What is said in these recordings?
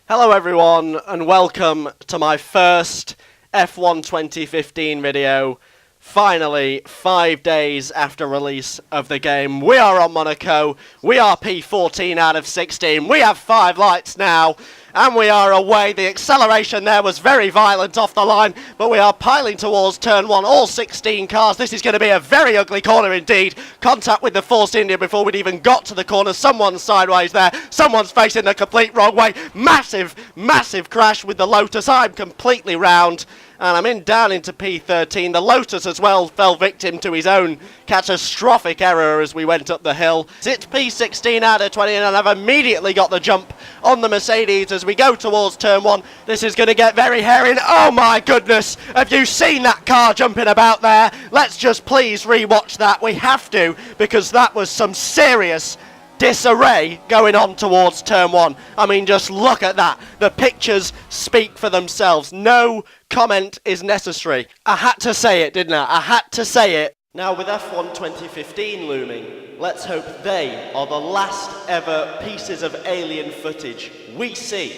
Hello everyone and welcome to my first F1 2015 video. Finally, 5 days after release of the game, we are on Monaco, we are P14 out of 16, we have 5 lights now, and we are away. The acceleration there was very violent off the line, but we are piling towards turn 1, all 16 cars. This is going to be a very ugly corner indeed. Contact with the Force India before we'd even got to the corner. Someone's sideways there, someone's facing the complete wrong way. Massive crash with the Lotus. I'm completely round. And I'm down into P13. The Lotus as well fell victim to his own catastrophic error as we went up the hill. It's P16 out of 20 and I've immediately got the jump on the Mercedes as we go towards turn 1. This is going to get very hairy. And oh my goodness, have you seen that car jumping about there? Let's just please rewatch that. We have to, because that was some serious disarray going on towards turn 1. I mean, just look at that. The pictures speak for themselves. No comment is necessary. I had to say it, didn't I? I had to say it. Now, with F1 2015 looming, let's hope they are the last ever pieces of alien footage we see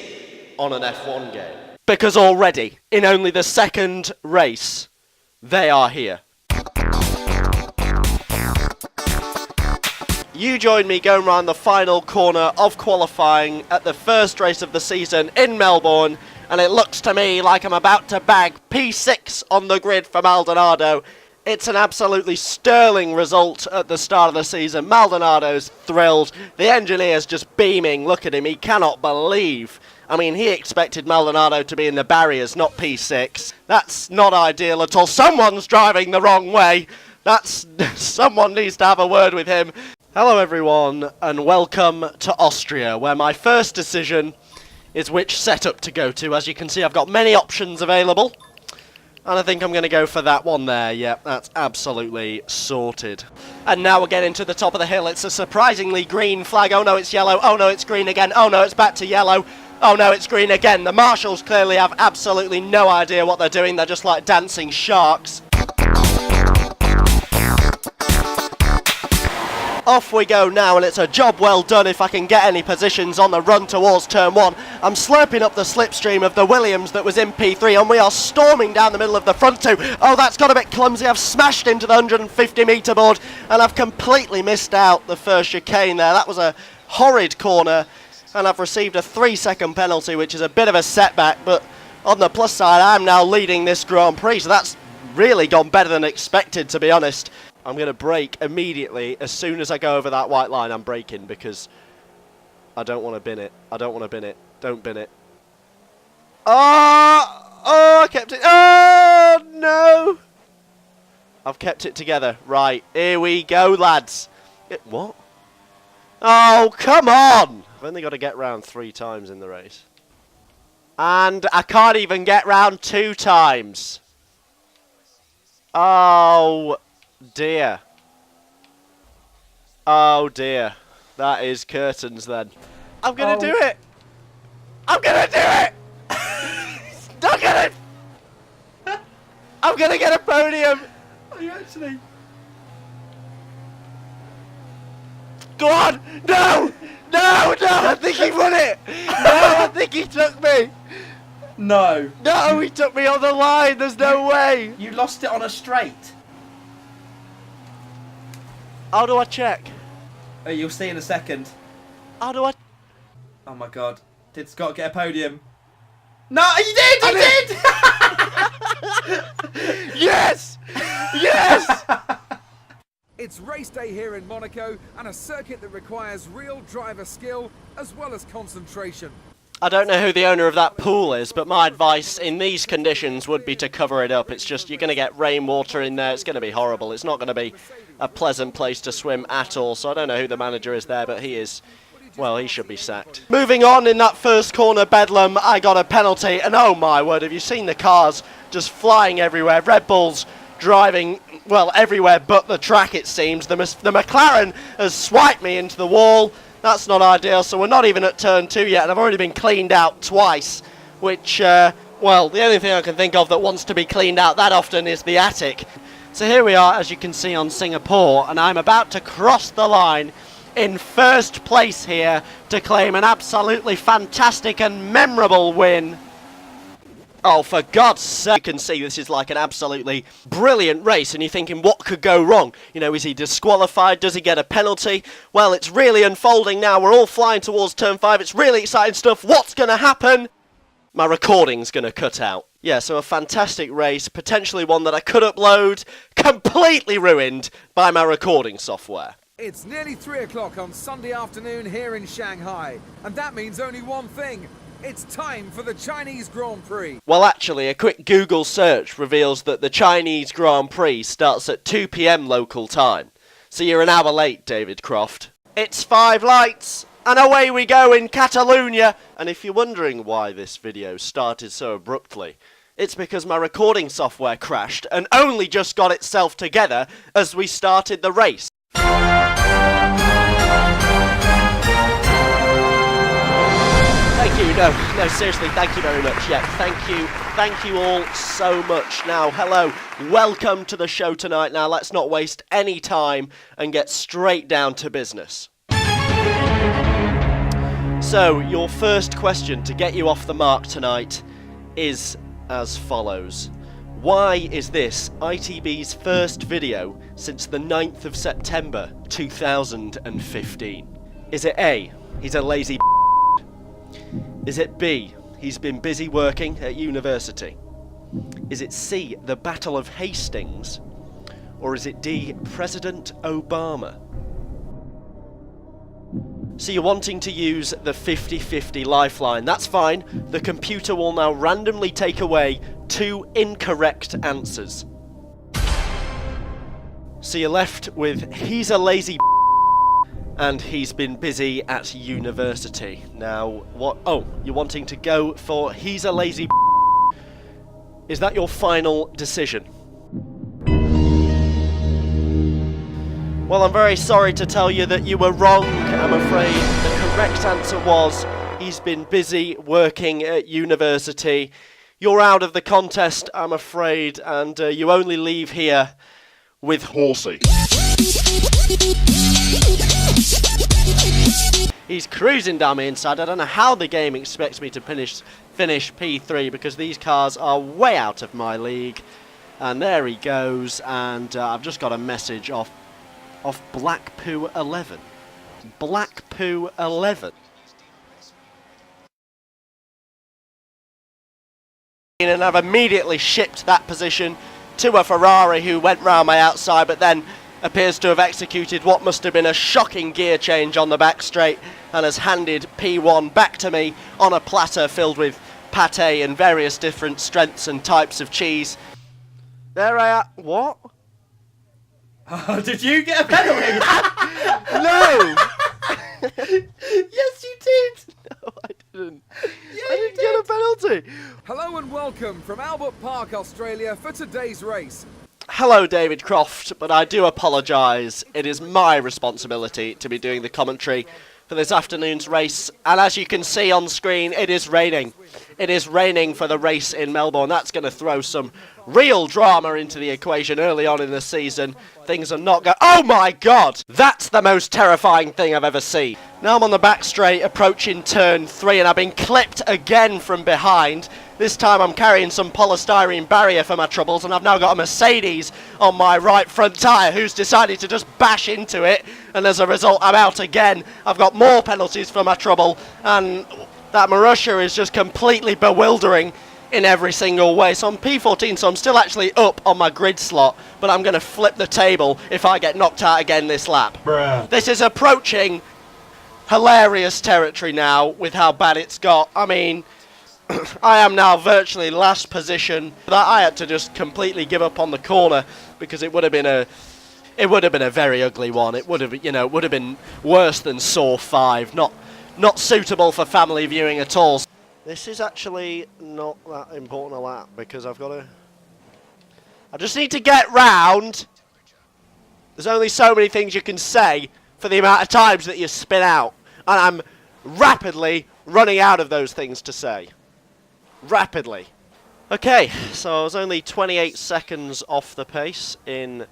on an F1 game. Because already, in only the second race, they are here. You joined me going around the final corner of qualifying at the first race of the season in Melbourne, and it looks to me like I'm about to bag P6 on the grid for Maldonado. It's an absolutely sterling result at the start of the season. Maldonado's thrilled. The engineer's just beaming. Look at him. He cannot believe. I mean, he expected Maldonado to be in the barriers, not P6. That's not ideal at all. Someone's driving the wrong way. Someone needs to have a word with him. Hello everyone and welcome to Austria, where my first decision is which setup to go to. As you can see, I've got many options available, and I think I'm going to go for that one there. Yep, that's absolutely sorted. And now we're getting to the top of the hill. It's a surprisingly green flag. Oh no, it's yellow. Oh no, it's green again. Oh no, it's back to yellow. Oh no, it's green again. The marshals clearly have absolutely no idea what they're doing. They're just like dancing sharks. Off we go now, and it's a job well done if I can get any positions on the run towards turn 1. I'm slurping up the slipstream of the Williams that was in P3, and we are storming down the middle of the front 2. Oh, that's got a bit clumsy. I've smashed into the 150 metre board, and I've completely missed out the first chicane there. That was a horrid corner, and I've received a 3-second penalty, which is a bit of a setback, but on the plus side, I'm now leading this Grand Prix, so that's really gone better than expected, to be honest. I'm going to brake immediately. As soon as I go over that white line, I'm braking because I don't want to bin it. I don't want to bin it. Don't bin it. Oh, I kept it. Oh, no. I've kept it together. Right, here we go, lads. What? Oh, come on. I've only got to get round 3 times in the race. And I can't even get round 2 times. Oh, dear. Oh dear. That is curtains then. I'm gonna do it! I'm gonna do it! Look at it! I'm gonna get a podium! Are you actually? Go on! No! No! No! I think he won it! No! I think he took me! No. No! He took me on the line! There's no way! You lost it on a straight. How do I check? Oh, you'll see in a second. How do I? Oh my god. Did Scott get a podium? No, he did! He did! Yes! Yes! It's race day here in Monaco, and a circuit that requires real driver skill as well as concentration. I don't know who the owner of that pool is, but my advice in these conditions would be to cover it up. It's just, you're going to get rainwater in there. It's going to be horrible. It's not going to be a pleasant place to swim at all. So I don't know who the manager is there, but he is, well, he should be sacked. Moving on, in that first corner, Bedlam, I got a penalty. And oh my word, have you seen the cars just flying everywhere? Red Bull's driving, well, everywhere but the track, it seems. The McLaren has swiped me into the wall. That's not ideal, so we're not even at turn 2 yet, and I've already been cleaned out twice, which, well, the only thing I can think of that wants to be cleaned out that often is the attic. So here we are, as you can see, on Singapore, and I'm about to cross the line in first place here to claim an absolutely fantastic and memorable win. Oh, for God's sake, you can see this is like an absolutely brilliant race, and you're thinking, what could go wrong? You know, is he disqualified? Does he get a penalty? Well, it's really unfolding now. We're all flying towards turn 5. It's really exciting stuff. What's going to happen? My recording's going to cut out. Yeah, so a fantastic race, potentially one that I could upload, completely ruined by my recording software. It's nearly 3 o'clock on Sunday afternoon here in Shanghai, and that means only one thing. It's time for the Chinese Grand Prix. Well, actually, a quick Google search reveals that the Chinese Grand Prix starts at 2 p.m. local time. So you're an hour late, David Croft. It's 5 lights, and away we go in Catalonia. And if you're wondering why this video started so abruptly, it's because my recording software crashed and only just got itself together as we started the race. Thank you, no, seriously, thank you very much, yeah, thank you all so much. Now, hello, welcome to the show tonight. Now, let's not waste any time and get straight down to business. So, your first question to get you off the mark tonight is as follows. Why is this ITB's first video since the 9th of September 2015? Is it A, he's a lazy Is it B, he's been busy working at university? Is it C, the Battle of Hastings? Or is it D, President Obama? So you're wanting to use the 50-50 lifeline. That's fine. The computer will now randomly take away 2 incorrect answers. So you're left with he's a lazy and he's been busy at university. Now, what? Oh, you're wanting to go for he's a lazy. Is that your final decision? Well, I'm very sorry to tell you that you were wrong, I'm afraid. The correct answer was he's been busy working at university. You're out of the contest, I'm afraid, and you only leave here with Horsey. He's cruising down the inside. I don't know how the game expects me to finish P3 because these cars are way out of my league. And there he goes, and I've just got a message off Blackpoo 11. Blackpoo 11. And I've immediately shipped that position to a Ferrari who went round my outside, but then appears to have executed what must have been a shocking gear change on the back straight and has handed P1 back to me on a platter filled with pate and various different strengths and types of cheese. There I am. What? Oh, did you get a penalty? No! Yes, you did. No, I didn't. Yeah, I didn't get a penalty. Hello and welcome from Albert Park, Australia for today's race. Hello, David Croft, but I do apologise. It is my responsibility to be doing the commentary for this afternoon's race, and as you can see on screen, it is raining. It is raining for the race in Melbourne. That's going to throw some real drama into the equation early on in the season. Things are not going... Oh my God! That's the most terrifying thing I've ever seen. Now I'm on the back straight, approaching turn 3, and I've been clipped again from behind. This time I'm carrying some polystyrene barrier for my troubles, and I've now got a Mercedes on my right front tyre who's decided to just bash into it, and as a result I'm out again. I've got more penalties for my trouble, and that Marussia is just completely bewildering in every single way. So I'm P14, so I'm still actually up on my grid slot, but I'm going to flip the table if I get knocked out again this lap. Bruh. This is approaching hilarious territory now with how bad it's got. I mean, I am now virtually last position. That I had to just completely give up on the corner because it would have been a very ugly one. It would have, it would have been worse than Saw 5. Not suitable for family viewing at all. This is actually not that important a lap because I just need to get round. There's only so many things you can say for the amount of times that you spin out, and I'm rapidly running out of those things to say. Rapidly. Okay, so I was only 28 seconds off the pace in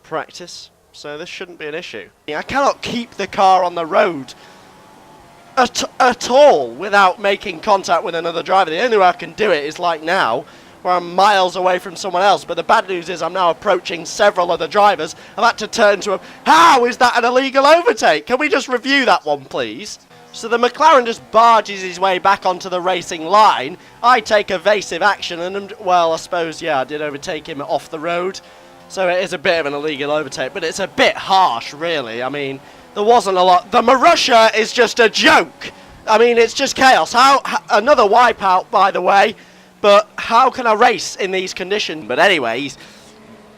practice. so this shouldn't be an issue. I cannot keep the car on the road at all without making contact with another driver. The only way I can do it is like now, where I'm miles away from someone else. But the bad news is I'm now approaching several other drivers. I've had to turn to them. How is that an illegal overtake? Can we just review that one, please? So the McLaren just barges his way back onto the racing line. I take evasive action and, well, I suppose, yeah, I did overtake him off the road. So it is a bit of an illegal overtake, but it's a bit harsh, really. I mean, there wasn't a lot. The Marussia is just a joke. I mean, it's just chaos. Another wipeout, by the way. But how can I race in these conditions? But anyway, he's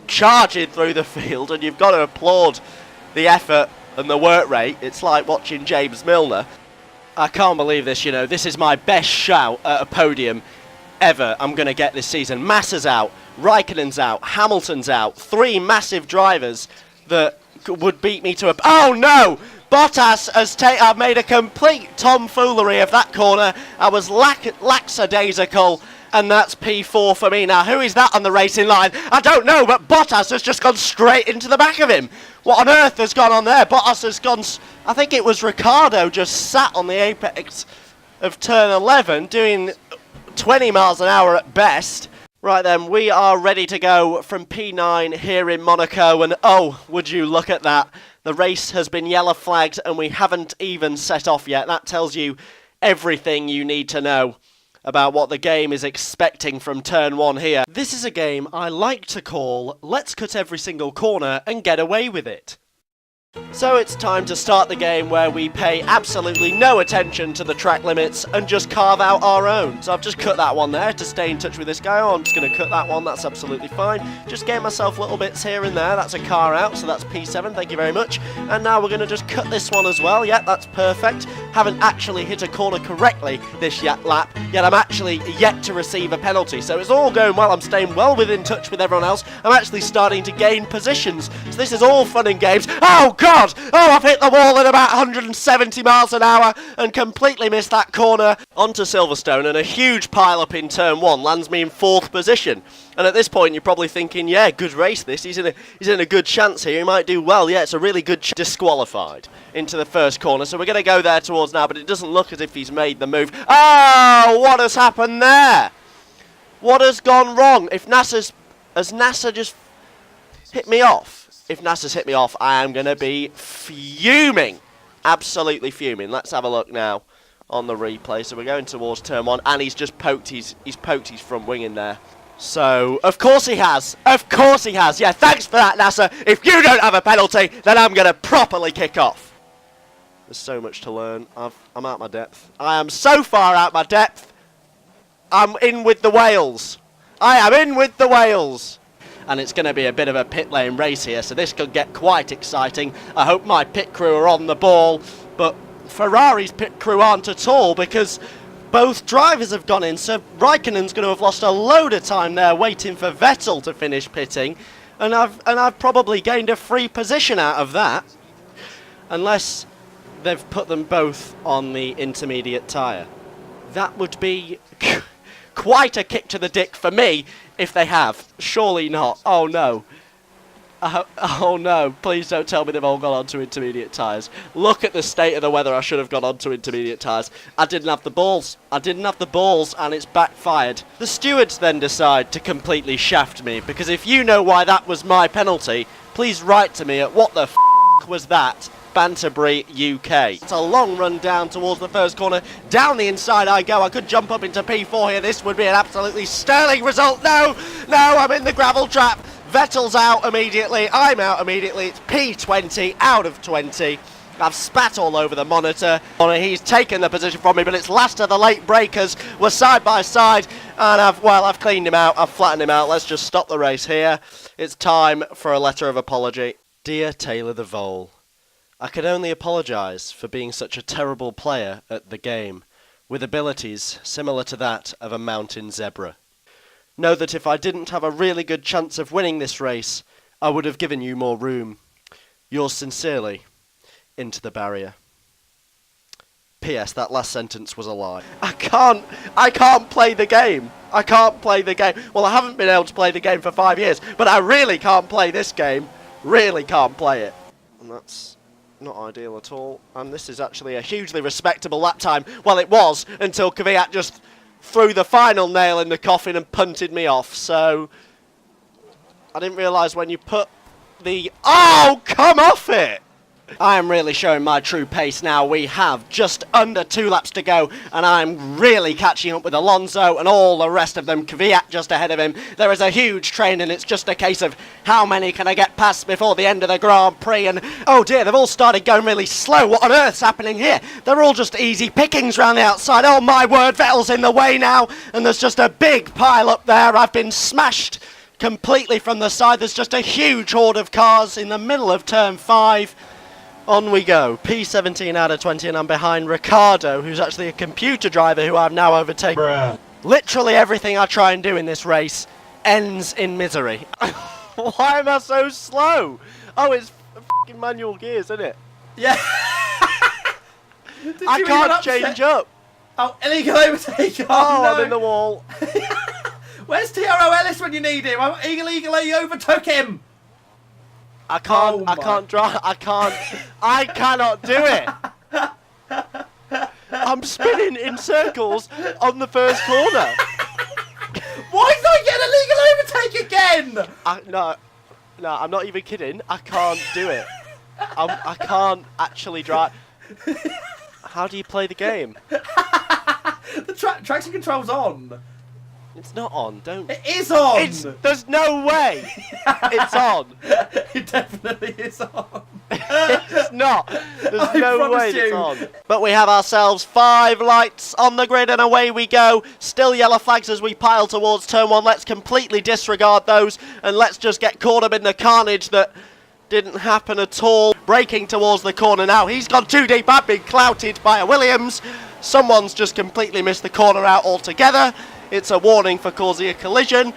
charging through the field, and you've got to applaud the effort and the work rate. It's like watching James Milner. I can't believe this, you know. This is my best shout at a podium ever I'm going to get this season. Massa's out, Raikkonen's out, Hamilton's out. 3 massive drivers that would beat me to a... Oh, no! Bottas has I've made a complete tomfoolery of that corner. I was lackadaisical, and that's P4 for me. Now, who is that on the racing line? I don't know, but Bottas has just gone straight into the back of him. What on earth has gone on there? Bottas has gone... I think it was Ricciardo just sat on the apex of turn 11 doing 20 miles an hour at best. Right then, we are ready to go from P9 here in Monaco, and oh, would you look at that. The race has been yellow flagged and we haven't even set off yet. That tells you everything you need to know about what the game is expecting from turn 1 here. This is a game I like to call, let's cut every single corner and get away with it. So it's time to start the game where we pay absolutely no attention to the track limits and just carve out our own. So I've just cut that one there to stay in touch with this guy. Oh, I'm just going to cut that one, that's absolutely fine. Just get myself little bits here and there. That's a car out, so that's P7, thank you very much. And now we're going to just cut this one as well. Yep, that's perfect. Haven't actually hit a corner correctly this lap, yet I'm actually yet to receive a penalty. So it's all going well, I'm staying well within touch with everyone else. I'm actually starting to gain positions. So this is all fun and games. Oh, God! Oh, I've hit the wall at about 170 miles an hour and completely missed that corner. Onto Silverstone, and a huge pile-up in turn 1 lands me in 4th position. And at this point, you're probably thinking, yeah, good race this. He's in a good chance here. He might do well. Yeah, it's a really good disqualified into the first corner. So we're going to go there towards now, but it doesn't look as if he's made the move. Oh, what has happened there? What has gone wrong? Has NASA just hit me off? If NASA's hit me off, I am going to be fuming. Absolutely fuming. Let's have a look now on the replay. So we're going towards turn 1, and he's just poked his front wing in there. So, of course he has. Of course he has. Yeah, thanks for that, NASA. If you don't have a penalty, then I'm going to properly kick off. There's so much to learn. I'm out my depth. I am so far out my depth. I'm in with the whales. I am in with the whales. And it's going to be a bit of a pit lane race here, so this could get quite exciting. I hope my pit crew are on the ball, but Ferrari's pit crew aren't at all, because both drivers have gone in, so Raikkonen's going to have lost a load of time there waiting for Vettel to finish pitting, and I've probably gained a free position out of that, unless they've put them both on the intermediate tyre. That would be quite a kick to the dick for me. If they have. Surely not. Oh no. Oh no. Please don't tell me they've all gone onto intermediate tyres. Look at the state of the weather. I should have gone onto intermediate tyres. I didn't have the balls. And it's backfired. The stewards then decide to completely shaft me, because if you know why that was my penalty, please write to me at what the f*** was that? Banterbury, UK. It's a long run down towards the first corner. Down the inside I go. I could jump up into P4 here. This would be an absolutely sterling result. No, I'm in the gravel trap. Vettel's out immediately. I'm out immediately. It's P20 out of 20. I've spat all over the monitor. He's taken the position from me, but it's last of the late breakers. We're side by side, and I've cleaned him out. I've flattened him out. Let's just stop the race here. It's time for a letter of apology. Dear Taylor the Vole, I can only apologise for being such a terrible player at the game, with abilities similar to that of a mountain zebra. Know that if I didn't have a really good chance of winning this race, I would have given you more room. Yours sincerely, IntoTheBarrier. P.S. That last sentence was a lie. I can't play the game. Well, I haven't been able to play the game for 5 years, but I really can't play this game. really can't play it. And that's not ideal at all. And this is actually a hugely respectable lap time. Well, it was, until Kvyat just threw the final nail in the coffin and punted me off. So I didn't realise when you put the... Oh, come off it! I am really showing my true pace now. We have just under 2 laps to go, and I'm really catching up with Alonso and all the rest of them. Kvyat just ahead of him. There is a huge train, and it's just a case of how many can I get past before the end of the Grand Prix. And oh dear, they've all started going really slow. What on earth's happening here? They're all just easy pickings round the outside. Oh my word, Vettel's in the way now, and there's just a big pile up there. I've been smashed completely from the side. There's just a huge horde of cars in the middle of turn 5. On we go. P17 out of 20, and I'm behind Ricardo, who's actually a computer driver who I've now overtaken. Bruh. Literally everything I try and do in this race ends in misery. Why am I so slow? Oh, it's f***ing manual gears, isn't it? Yeah. I can't change up. Oh, illegal overtake. Oh, no. I'm in the wall. Where's T.R.O. Ellis when you need him? I illegally overtook him. I can't. Oh I can't drive. I cannot do it. I'm spinning in circles on the first corner. Why did I get illegal overtake again? No, I'm not even kidding. I can't do it. I can't actually drive. How do you play the game? The traction control's on. It's not on. Don't. It is on. There's no way. It's on. It definitely is on. It's not. There's I no promise way you. it's on. But we have ourselves 5 lights on the grid, and away we go. Still yellow flags as we pile towards turn 1. Let's completely disregard those, and let's just get caught up in the carnage that didn't happen at all. Braking towards the corner now. He's gone too deep. I've been clouted by a Williams. Someone's just completely missed the corner out altogether. It's a warning for causing a collision.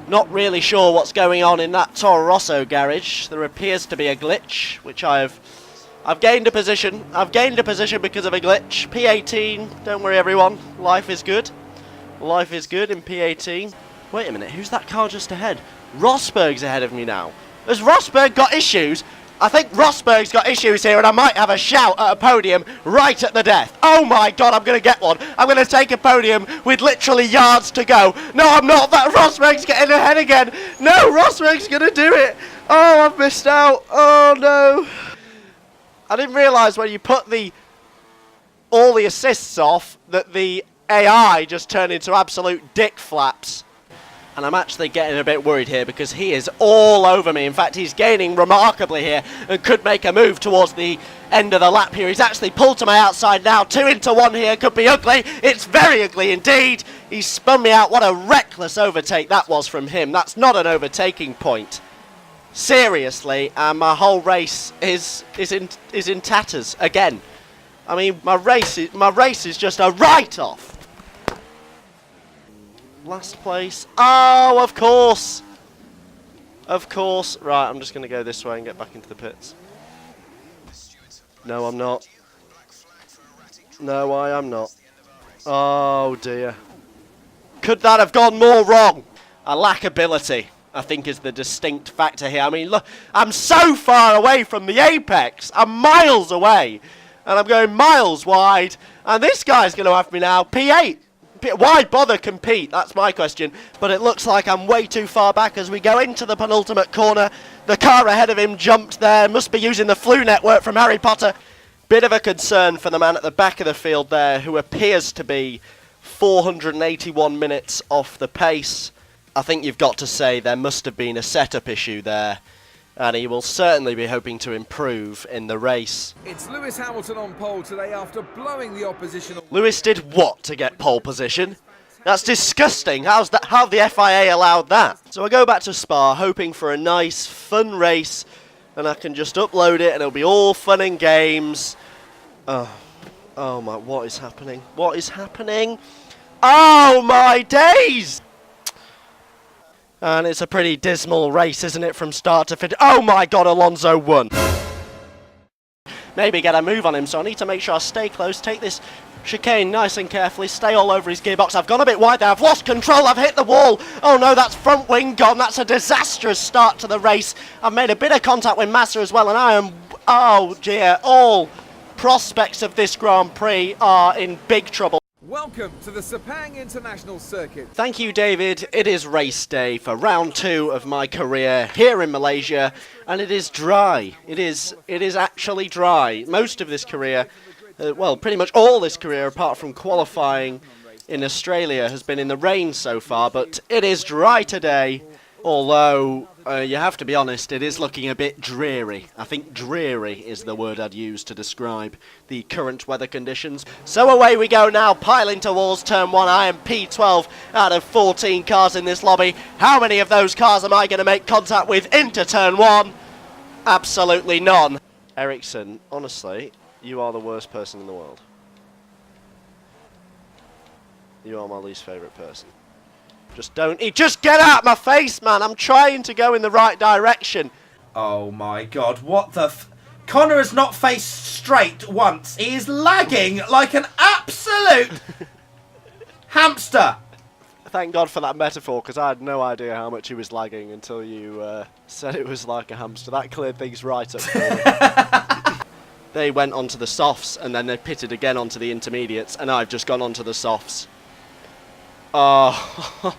Not really sure what's going on in that Toro Rosso garage. There appears to be a glitch, which I've gained a position. I've gained a position because of a glitch. P18, don't worry everyone. Life is good. Life is good in P18. Wait a minute, who's that car just ahead? Rosberg's ahead of me now. Has Rosberg got issues? I think Rosberg's got issues here, and I might have a shout at a podium right at the death. Oh my god, I'm going to get one. I'm going to take a podium with literally yards to go. No, I'm not. That Rosberg's getting ahead again. No, Rosberg's going to do it. Oh, I've missed out. Oh no. I didn't realise when you put all the assists off that the AI just turned into absolute dick flaps. And I'm actually getting a bit worried here because he is all over me. In fact, he's gaining remarkably here and could make a move towards the end of the lap here. He's actually pulled to my outside now. 2 into 1 here could be ugly. It's very ugly indeed. He spun me out. What a reckless overtake that was from him. That's not an overtaking point. Seriously, and my whole race is in tatters again. I mean, my race is just a write-off. Last place. Oh, of course. Of course. Right, I'm just going to go this way and get back into the pits. No, I'm not. No, I am not. Oh, dear. Could that have gone more wrong? I lack ability, I think, is the distinct factor here. I mean, look, I'm so far away from the apex. I'm miles away. And I'm going miles wide. And this guy's going to have me now. P8. Why bother compete? That's my question. But it looks like I'm way too far back as we go into the penultimate corner. The car ahead of him jumped there. Must be using the flu network from Harry Potter. Bit of a concern for the man at the back of the field there, who appears to be 481 minutes off the pace. I think you've got to say there must have been a setup issue there, and he will certainly be hoping to improve in the race. It's Lewis Hamilton on pole today after blowing the opposition. Lewis did what to get pole position? That's disgusting. How the FIA allowed that? So I go back to Spa hoping for a nice, fun race, and I can just upload it and it'll be all fun and games. Oh my, what is happening? What is happening? Oh my days! And it's a pretty dismal race, isn't it, from start to finish? Oh my god, Alonso won. maybe get a move on him, so I need to make sure I stay close, take this chicane nice and carefully, stay all over his gearbox. I've gone a bit wide there, I've lost control, I've hit the wall. Oh no, that's front wing gone, that's a disastrous start to the race. I've made a bit of contact with Massa as well, and I am, oh dear, all prospects of this Grand Prix are in big trouble. Welcome to the Sepang International Circuit. Thank you, David. It is race day for round 2 of my career here in Malaysia, and it is dry. It is actually dry. Most of this career, well, pretty much all this career, apart from qualifying in Australia, has been in the rain so far, but it is dry today, although you have to be honest, it is looking a bit dreary. I think dreary is the word I'd use to describe the current weather conditions. So away we go now, piling towards turn 1. I am P12 out of 14 cars in this lobby. How many of those cars am I going to make contact with into turn 1? Absolutely none. Ericsson, honestly, you are the worst person in the world. You are my least favourite person. Just get out my face, man. I'm trying to go in the right direction. Oh my god, what the Connor has not faced straight once. He is lagging like an absolute hamster. Thank God for that metaphor, because I had no idea how much he was lagging until you said it was like a hamster. That cleared things right up for me. They went onto the softs, and then they pitted again onto the intermediates, and I've just gone onto the softs. Oh,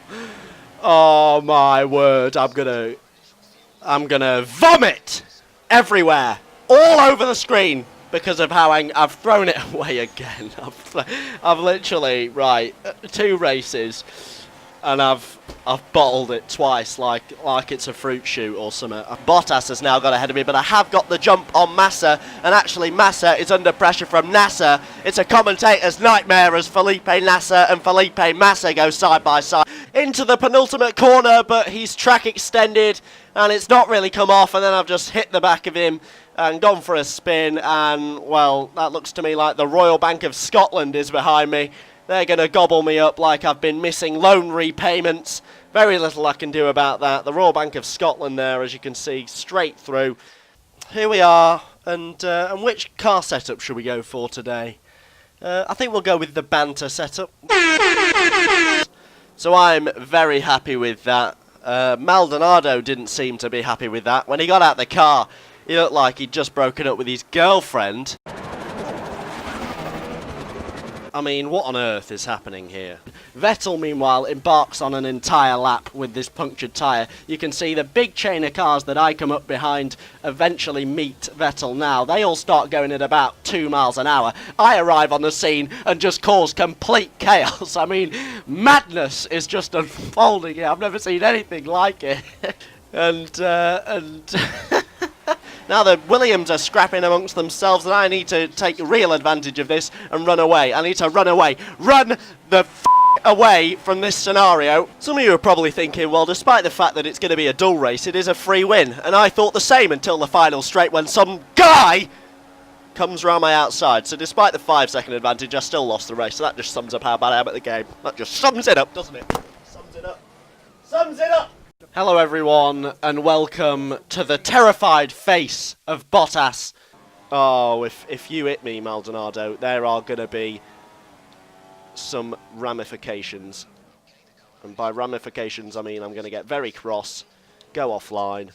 oh my word! I'm gonna vomit everywhere, all over the screen, because of how I've thrown it away again. I've literally 2 races, and I've bottled it twice, like it's a fruit shoot or something. Bottas has now got ahead of me, but I have got the jump on Massa, and actually Massa is under pressure from Nasser. It's a commentator's nightmare as Felipe Nasser and Felipe Massa go side by side into the penultimate corner, but he's track extended, and it's not really come off, and then I've just hit the back of him and gone for a spin, and well, that looks to me like the Royal Bank of Scotland is behind me. They're going to gobble me up like I've been missing loan repayments. Very little I can do about that. The Royal Bank of Scotland there, as you can see, straight through. Here we are, and which car setup should we go for today? I think we'll go with the banter setup. So I'm very happy with that. Maldonado didn't seem to be happy with that. When he got out the car, he looked like he'd just broken up with his girlfriend. I mean, what on earth is happening here? Vettel, meanwhile, embarks on an entire lap with this punctured tyre. You can see the big chain of cars that I come up behind eventually meet Vettel now. They all start going at about 2 miles an hour. I arrive on the scene and just cause complete chaos. I mean, madness is just unfolding here. I've never seen anything like it. and now the Williams are scrapping amongst themselves, and I need to take real advantage of this and run away. I need to run away. Run the away from this scenario. Some of you are probably thinking, well, despite the fact that it's going to be a dull race, it is a free win. And I thought the same until the final straight when some guy comes round my outside. So despite the 5-second advantage, I still lost the race. So that just sums up how bad I am at the game. That just sums it up, doesn't it? Sums it up. Sums it up! Hello everyone, and welcome to the terrified face of Bottas. Oh, if you hit me, Maldonado, there are going to be some ramifications. And by ramifications, I mean I'm going to get very cross, go offline,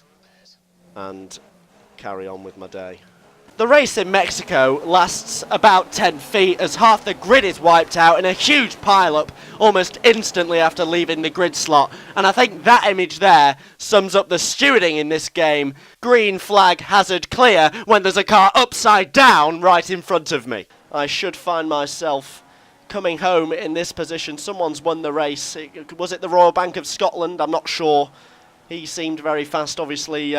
and carry on with my day. The race in Mexico lasts about 10 feet as half the grid is wiped out in a huge pile-up almost instantly after leaving the grid slot. And I think that image there sums up the stewarding in this game. Green flag, hazard clear, when there's a car upside down right in front of me. I should find myself coming home in this position. Someone's won the race. Was it the Royal Bank of Scotland? I'm not sure. He seemed very fast, obviously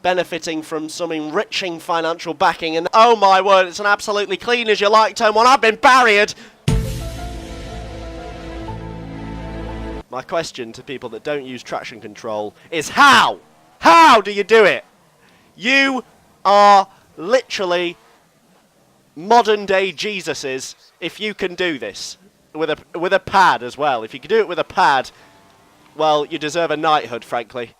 benefiting from some enriching financial backing. And oh my word, it's an absolutely clean as you like turn 1. I've been barriered. My question to people that don't use traction control is how? How do you do it? You are literally modern day Jesuses if you can do this with a pad as well. If you can do it with a pad, well, you deserve a knighthood, frankly.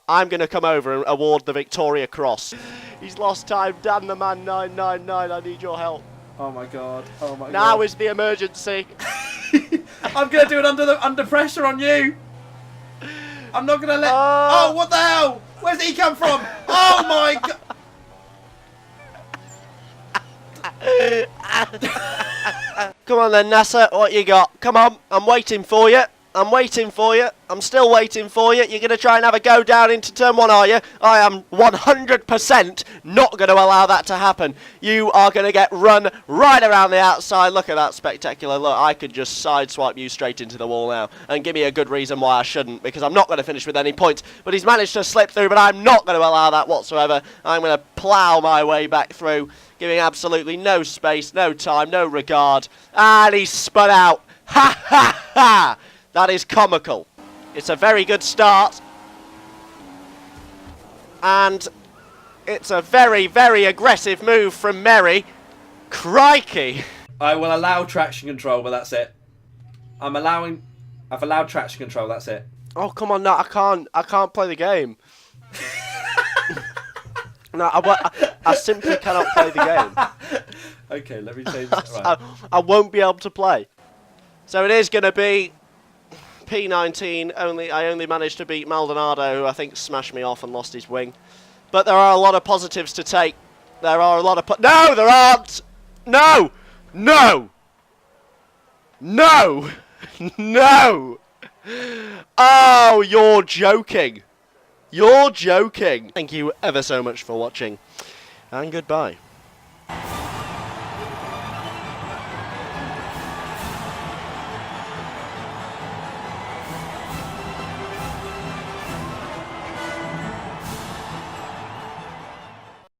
I'm going to come over and award the Victoria Cross. He's lost time. Dan the man 999, I need your help. Oh my god. Oh my god. Now is the emergency. I'm going to do it under pressure on you. I'm not going to let... Oh, what the hell? Where's he come from? Oh my god. Come on then, NASA, what you got? Come on, I'm waiting for you. I'm waiting for you. I'm still waiting for you. You're going to try and have a go down into turn 1, are you? I am 100% not going to allow that to happen. You are going to get run right around the outside. Look at that spectacular look. I could just sideswipe you straight into the wall now. And give me a good reason why I shouldn't, because I'm not going to finish with any points. But he's managed to slip through, but I'm not going to allow that whatsoever. I'm going to plough my way back through, giving absolutely no space, no time, no regard. And he's spun out. Ha ha ha! That is comical. It's a very good start. And it's a very, very aggressive move from Merry. Crikey. I will allow traction control, but that's it. I've allowed traction control, that's it. Oh, come on, no, I can't play the game. No, I simply cannot play the game. Okay, let me change that. Right. I won't be able to play. So it is going to be P19. I only managed to beat Maldonado, who I think smashed me off and lost his wing. But there are a lot of positives to take. There are a lot of... No, there aren't! No! No! No! No! Oh, you're joking. You're joking. Thank you ever so much for watching. And goodbye.